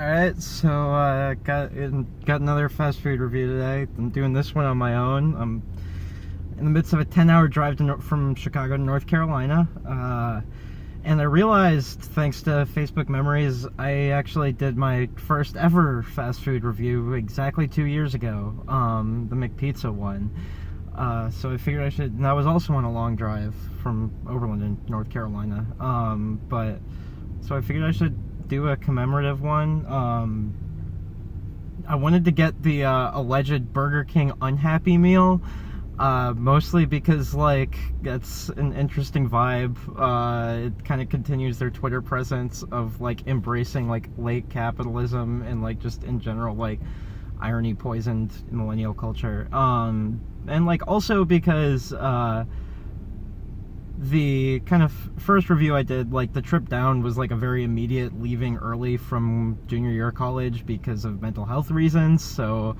Alright, so got another fast food review today. I'm doing this one on my own. I'm in the midst of a 10-hour drive from Chicago to North Carolina. And I realized, thanks to Facebook Memories, I actually did my first ever fast food review exactly 2 years ago, the McPizza one. So I figured I should, and that was also on a long drive from Oberlin in North Carolina. So I figured I should do a commemorative one. I wanted to get the alleged Burger King Unhappy Meal, mostly because, like, it's an interesting vibe. It kind of continues their Twitter presence of, like, embracing, like, late capitalism and, like, just in general, like, irony poisoned millennial culture. And, like, also because the kind of first review I did, like, the trip down was like a very immediate leaving early from junior year of college because of mental health reasons, so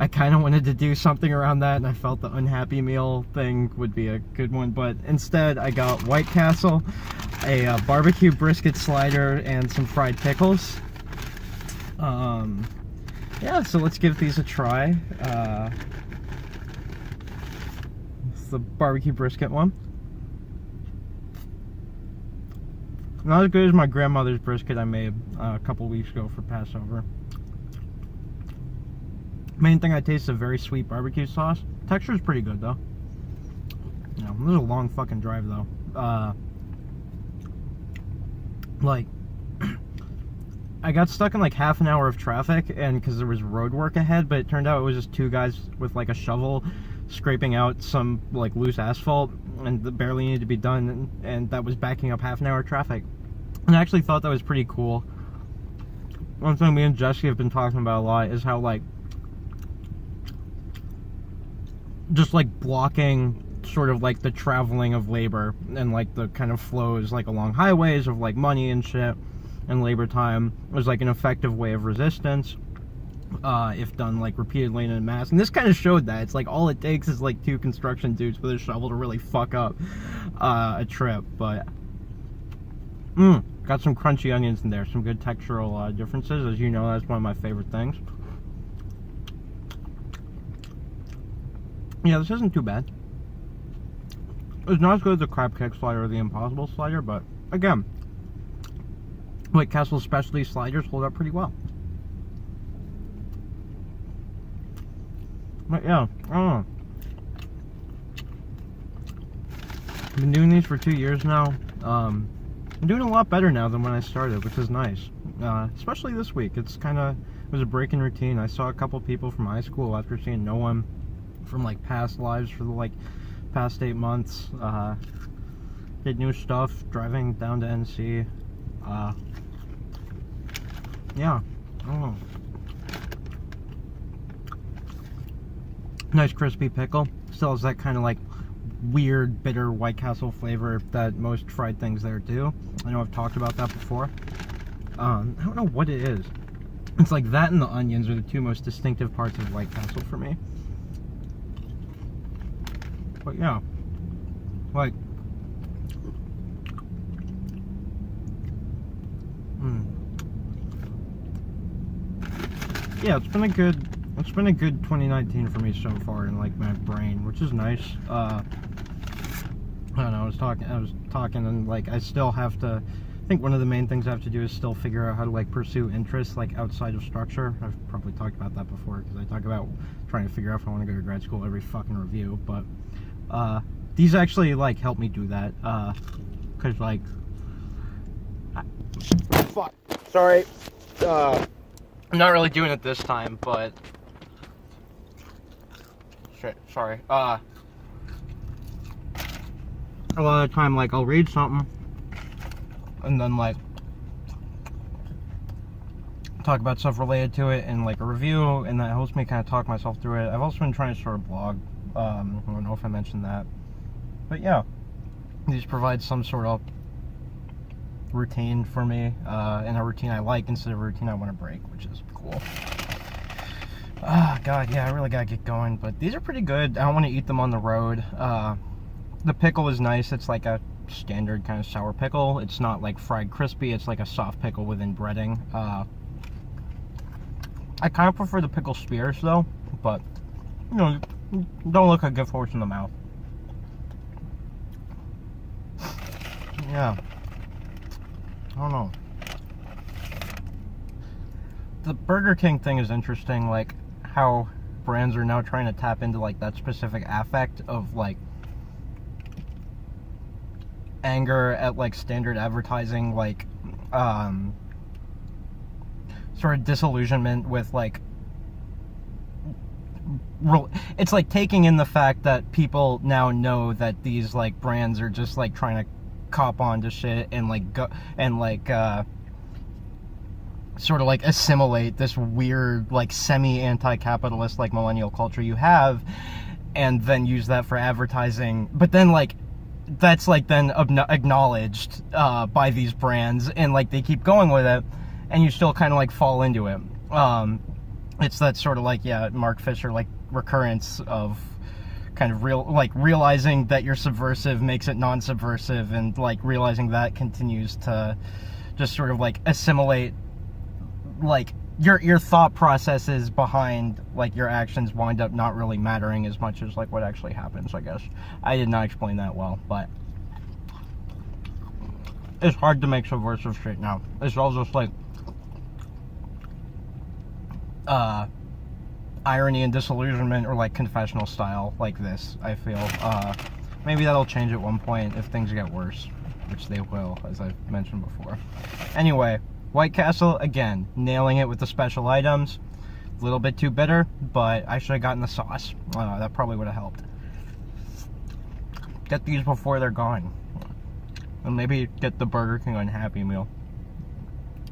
I kind of wanted to do something around that, and I felt the Unhappy Meal thing would be a good one. But instead I got White Castle, a barbecue brisket slider, and some fried pickles. Yeah, so let's give these a try. It's the barbecue brisket one. Not as good as my grandmother's brisket I made a couple weeks ago for Passover. Main thing I taste is a very sweet barbecue sauce. Texture's pretty good though. You know, this is a long fucking drive though. Like, I got stuck in like half an hour of traffic, and because there was road work ahead, but it turned out it was just two guys with like a shovel scraping out some like loose asphalt, and that barely needed to be done, and that was backing up half an hour of traffic. And I actually thought that was pretty cool. One thing me and Jesse have been talking about a lot is how, like, just like blocking sort of like the traveling of labor and like the kind of flows like along highways of like money and shit and labor time was like an effective way of resistance, if done like repeatedly in a mass. And this kind of showed that. It's like all it takes is like two construction dudes with a shovel to really fuck up a trip. But got some crunchy onions in there, some good textural differences. As you know, that's one of my favorite things. Yeah, this isn't too bad. It's not as good as the crab cake slider or the impossible slider, but again, White Castle specialty sliders hold up pretty well. But yeah, I don't know. I've been doing these for 2 years now. I'm doing a lot better now than when I started, which is nice. Especially this week. It was a break in routine. I saw a couple people from high school after seeing no one from like past lives for the like past 8 months. Did new stuff, driving down to NC. Yeah, I don't know. Nice crispy pickle. Still has that kind of like weird bitter White Castle flavor that most fried things there do. I know I've talked about that before. I don't know what it is. It's like that and the onions are the two most distinctive parts of White Castle for me. But yeah, like, yeah, it's been a good 2019 for me so far in like my brain, which is nice. I don't know, I was talking and like I still have to, I think one of the main things I have to do is still figure out how to like pursue interests like outside of structure. I've probably talked about that before because I talk about trying to figure out if I want to go to grad school every fucking review, but these actually like help me do that, because like fuck, sorry, I'm not really doing it this time, but shit, sorry. A lot of the time, like, I'll read something and then like talk about stuff related to it in like a review, and that helps me kind of talk myself through it. I've also been trying to start a blog. I don't know if I mentioned that, but yeah, these provide some sort of routine for me, and a routine I like instead of a routine I want to break, which is cool. God, yeah, I really gotta get going, but these are pretty good. I don't want to eat them on the road. The pickle is nice. It's like a standard kind of sour pickle. It's not like fried crispy. It's like a soft pickle within breading. I kind of prefer the pickle spears though, but you know, don't look a gift horse in the mouth. Yeah, I don't know. The Burger King thing is interesting, like how brands are now trying to tap into like that specific affect of like anger at like standard advertising, like sort of disillusionment with like it's like taking in the fact that people now know that these like brands are just like trying to cop on to shit and like go and like sort of like assimilate this weird like semi-anti-capitalist like millennial culture you have, and then use that for advertising. But then like that's like then acknowledged by these brands, and like they keep going with it, and you still kind of like fall into it. It's that sort of like, yeah, Mark Fisher like recurrence of kind of realizing that you're subversive makes it non-subversive, and like realizing that continues to just sort of like assimilate like your thought processes behind like your actions wind up not really mattering as much as like what actually happens. I guess I did not explain that well, but it's hard to make subversive shit now. It's all just like irony and disillusionment, or like confessional style like this. I feel maybe that'll change at one point if things get worse, which they will, as I've mentioned before. Anyway, White Castle, again, nailing it with the special items. A little bit too bitter, but I should have gotten the sauce. That probably would have helped. Get these before they're gone. And maybe get the Burger King on Happy Meal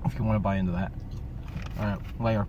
if you want to buy into that. Alright, later.